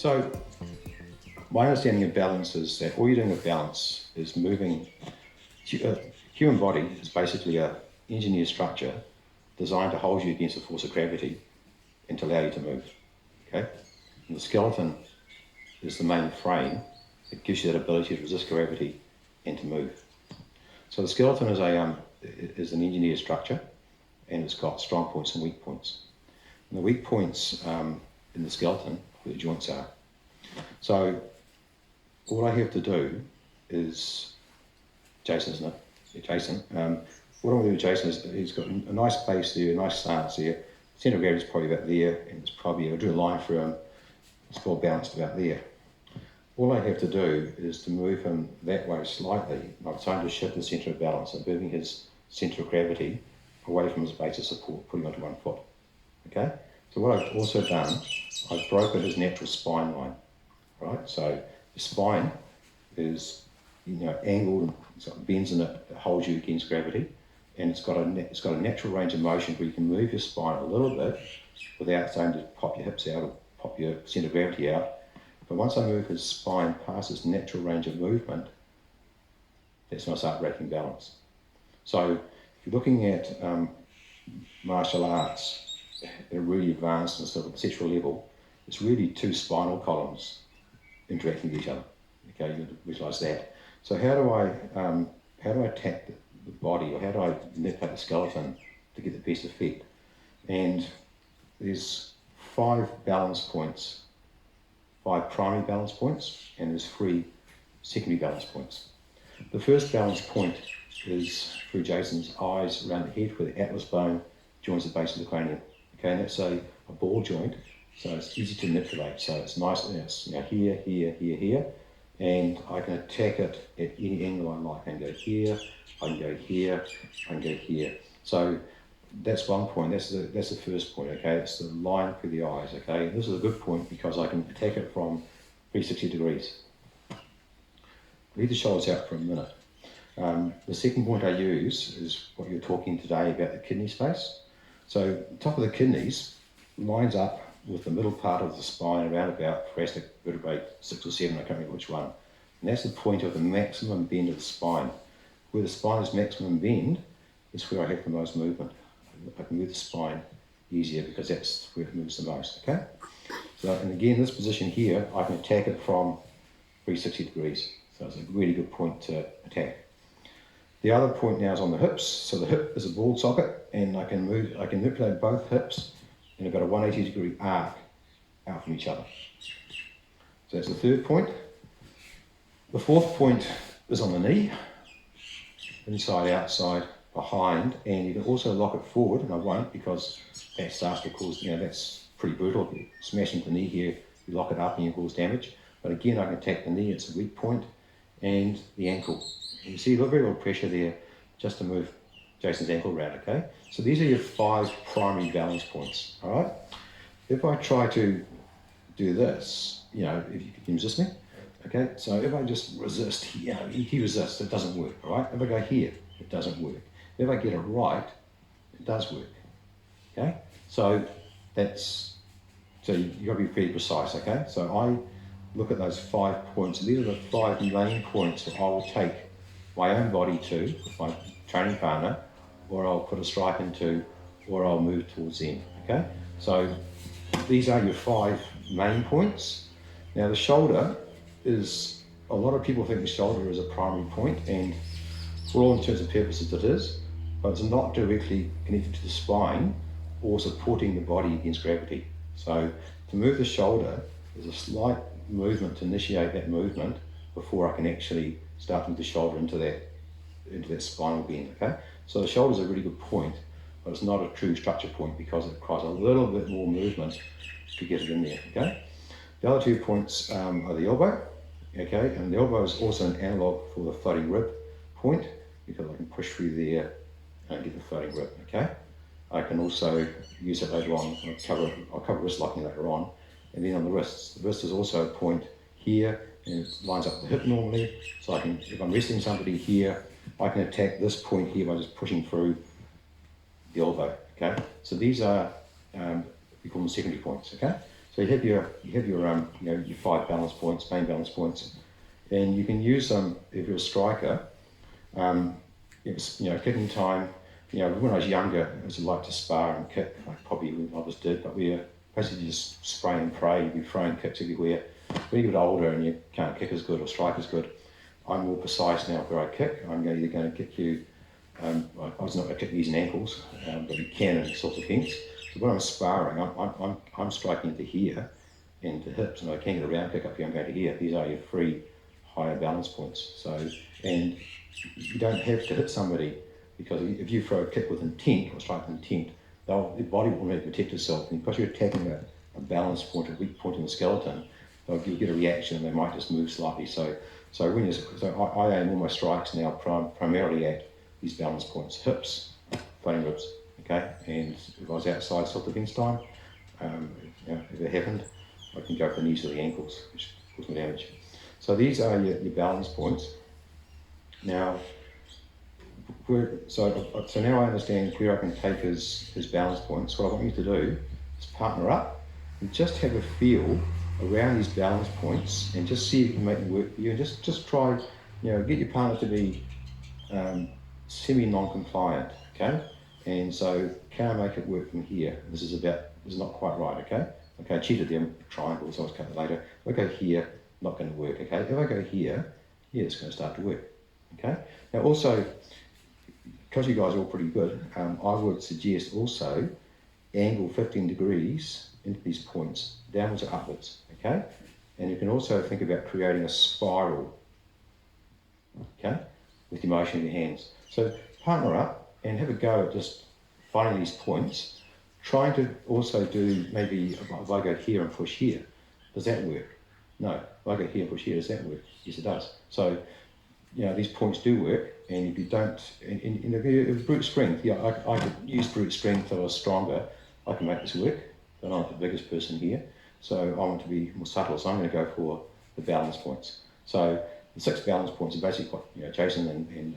So my understanding of balance is that all you're doing with balance is moving. Human body is basically a engineered structure designed to hold you against the force of gravity and to allow you to move. Okay, and the skeleton is the main frame that gives you that ability to resist gravity and to move. So the skeleton is an engineered structure, and it's got strong points and weak points. And the weak points in the skeleton, where the joints are. So all I have to do is, Jason, isn't it? Yeah, Jason. What I'm going to do with Jason is he's got a nice base there, a nice stance there. Centre of gravity is probably about there, and it's probably, I drew a line through him, it's well balanced about there. All I have to do is to move him that way slightly. I'm trying to shift the centre of balance and moving his centre of gravity away from his base of support, putting onto one foot. Okay? So what I've also done, I've broken his natural spine line. Right? So the spine is, angled, it's got bends in it that holds you against gravity, and it's got a natural range of motion where you can move your spine a little bit without starting to pop your hips out or pop your centre of gravity out. But once I move his spine past its natural range of movement, that's when I start breaking balance. So if you're looking at martial arts at a really advanced and sort of conceptual level, it's really two spinal columns interacting with each other. Okay, you have to visualise that. So how do I attack the body, or how do I manipulate the skeleton to get the best effect? And there's 5 balance points, 5 primary balance points, and there's 3 secondary balance points. The first balance point is through Jason's eyes around the head, where the atlas bone joins the base of the cranium. Okay, and that's a ball joint, so it's easy to manipulate. So it's nice, it's here, here, here, here, and I can attack it at any angle I like. I can go here, I can go here, I can go here. So that's one point. That's the first point. Okay, it's the line through the eyes. Okay, this is a good point because I can attack it from 360 degrees. Leave the shoulders out for a minute. The second point I use is what you're talking today about the kidney space. So the top of the kidneys lines up with the middle part of the spine around about thoracic vertebrae 6 or 7, I can't remember which one. And that's the point of the maximum bend of the spine. Where the spine is maximum bend is where I have the most movement. I can move the spine easier because that's where it moves the most, okay? So, and again, this position here, I can attack it from 360 degrees. So it's a really good point to attack. The other point now is on the hips. So the hip is a ball socket, and I can manipulate both hips in about a 180 degree arc out from each other. So that's the third point. The fourth point is on the knee, inside, outside, behind, and you can also lock it forward, and I won't because that starts to cause, that's pretty brutal. If you smash into the knee here, you lock it up and you cause damage. But again, I can attack the knee, it's a weak point, and the ankle. And you see very little pressure there just to move Jason's ankle around, okay? So these are your 5 primary balance points, all right? If I try to do this, if you can resist me, okay? So if I just resist, he resists, it doesn't work, all right? If I go here, it doesn't work. If I get it right, it does work, okay? So you've got to be pretty precise, okay? So I look at those 5 points, and these are the 5 main points that I will take my own body to with my training partner, or I'll put a strike into, or I'll move towards them, okay? So these are your 5 main points. Now the shoulder is, a lot of people think the shoulder is a primary point, and for all intents and purposes it is, but it's not directly connected to the spine or supporting the body against gravity. So to move the shoulder, there's a slight movement to initiate that movement before I can actually start to move the shoulder into that spinal bend, okay? So the shoulder is a really good point, but it's not a true structure point because it requires a little bit more movement to get it in there, okay? The other 2 points are the elbow, okay? And the elbow is also an analog for the floating rib point because I can push through there and get the floating rib, okay? I can also use it later on. I'll cover wrist locking later on. And then on the wrists is also a point here, and it lines up with the hip normally. So I can, if I'm resting somebody here, I can attack this point here by just pushing through the elbow, okay? So these are, we call them secondary points, okay? So you have your your 5 balance points, main balance points, and you can use them if you're a striker. It's kicking time. When I was younger, I used to like to spar and kick, like probably when others did, but we basically just spray and pray. You'd be throwing kicks everywhere. When you get older and you can't kick as good or strike as good, I'm more precise now where I kick. I'm either going to kick you. I was not going to kick knees and ankles, but you can in sorts of hints. So when I'm sparring, I'm striking into here, into hips, and I can get a round kick up here. I'm going to here. These are your 3 higher balance points. So, and you don't have to hit somebody, because if you throw a kick with intent or strike with intent, their body will need to protect itself, and because you're attacking a balance point, a weak point in the skeleton, you'll get a reaction and they might just move slightly. So I aim all my strikes now primarily at these balance points: hips, floating ribs. Okay, and if I was outside self-defense time, if it happened, I can go for the knees or the ankles, which cause me damage. So these are your balance points. Now, so now I understand where I can take his balance points. What I want you to do is partner up and just have a feel around these balance points and just see if you can make them work for you. And just try, get your partner to be semi-non-compliant, okay? And so, can I make it work from here? This is not quite right, okay? Okay, I cheated them triangles, I'll cut it later. If I go here, not going to work, okay? If I go here, yeah, it's going to start to work, okay? Now also, because you guys are all pretty good, I would suggest also angle 15 degrees into these points, downwards or upwards, okay? And you can also think about creating a spiral, okay, with your motion of your hands. So partner up and have a go at just finding these points, trying to also do maybe, if I go here and push here, does that work? No. If I go here and push here, does that work? Yes, it does. So, these points do work, and if you don't, if brute strength, I could use brute strength if I was stronger, I can make this work, but I'm not the biggest person here, so I want to be more subtle, so I'm going to go for the balance points. So the 6 balance points are basically what Jason and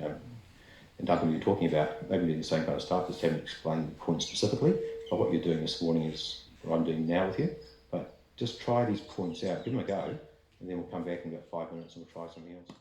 Duncan were talking about. Maybe doing the same kind of stuff, just haven't explained the points specifically, but what you're doing this morning is what I'm doing now with you. But just try these points out, give them a go, and then we'll come back in about 5 minutes and we'll try something else.